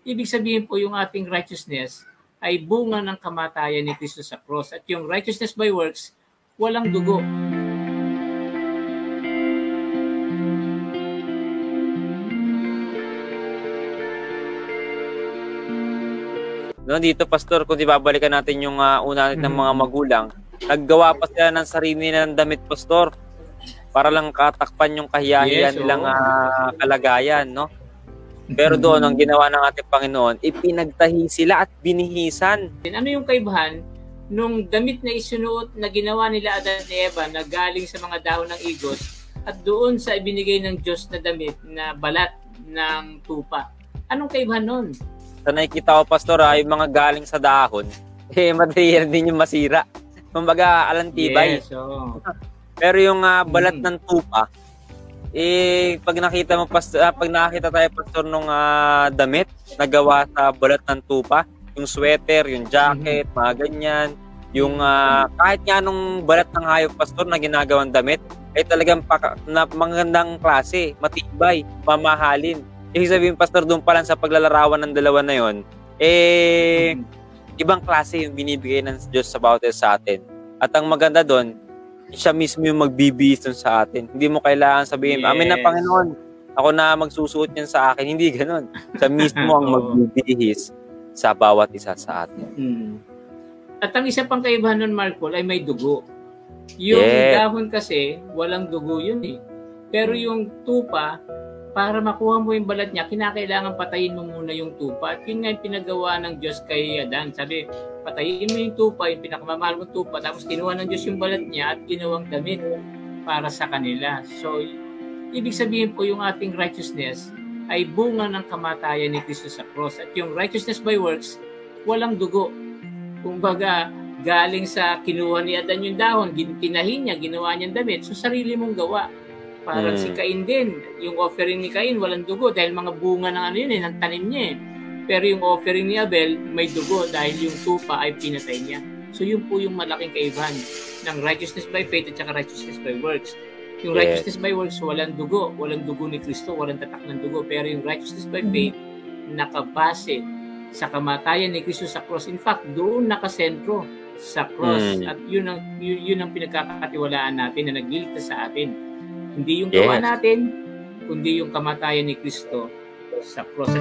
ibig sabihin po yung ating righteousness ay bunga ng kamatayan ni Kristo sa cross. At yung righteousness by works, walang dugo. No, dito, Pastor, kung ibabalikan natin yung una ng mga magulang, naggawa pa sila ng sarili ng damit, Pastor, para lang katakpan yung kahiyahian nilang kalagayan, no? Pero doon, ang ginawa ng ating Panginoon, ipinagtahi sila at binihisan. Ano yung kaibahan nung damit na isunuot na ginawa nila Adan at Eva na galing sa mga dahon ng igos at doon sa ibinigay ng Diyos na damit na balat ng tupa? Anong kaibahan nun? Sa nakikita ko, Pastor, yung mga galing sa dahon, madali din yung masira. Kumbaga, alantibay. Yes, oh. Pero yung balat ng tupa, pag nakita mo, pag nakakita tayo, Pastor, nung damit na gawa sa balat ng tupa, yung sweater, yung jacket, mga ganyan, yung kahit nga nung balat ng hayop, Pastor, na ginagawang damit, ay talagang magandang klase, matibay, mamahalin. Ibig sabihin, Pastor, doon pa lang sa paglalarawan ng dalawa na yon, ibang klase yung binibigay ng Diyos sa bawat sa atin. At ang maganda doon, siya mismo yung magbibihis dun sa atin. Hindi mo kailangan sabihin, amin na Panginoon, ako na magsusuot yan sa akin. Hindi ganun. Siya mismo ang magbibihis sa bawat isa sa atin. At ang isa pang kaibahan nun, Marco, ay may dugo. Yung dahon kasi, walang dugo yun eh. Pero yung tupa, para makuha mo yung balat niya, kinakailangan patayin mo muna yung tupa. At yun nga yung pinagawa ng Diyos kay Adan. Sabi, patayin mo yung tupa, yung pinakamamahal mong tupa, tapos kinuha ng Diyos yung balat niya at ginawang damit para sa kanila. So, ibig sabihin po yung ating righteousness ay bunga ng kamatayan ni Kristo sa cross. At yung righteousness by works, walang dugo. Kumbaga, galing sa kinuha ni Adan yung dahon, tinahin niya, ginawa niyang damit, so sarili mong gawa. Parang si Cain din, yung offering ni Cain walang dugo dahil mga bunga ng ng tanim niya eh. Pero yung offering ni Abel may dugo dahil yung tupa ay pinatay niya. So yun po yung malaking kaibahan ng righteousness by faith at saka righteousness by works. Yung righteousness by works, walang dugo ni Kristo, walang tatak ng dugo. Pero yung righteousness by faith, nakabase sa kamatayan ni Kristo sa cross. In fact, doon nakasentro sa cross. At yun ang pinagkakatiwalaan natin na nagliligtas sa atin. Hindi yung gawa natin, kundi yung kamatayan ni Kristo sa cross.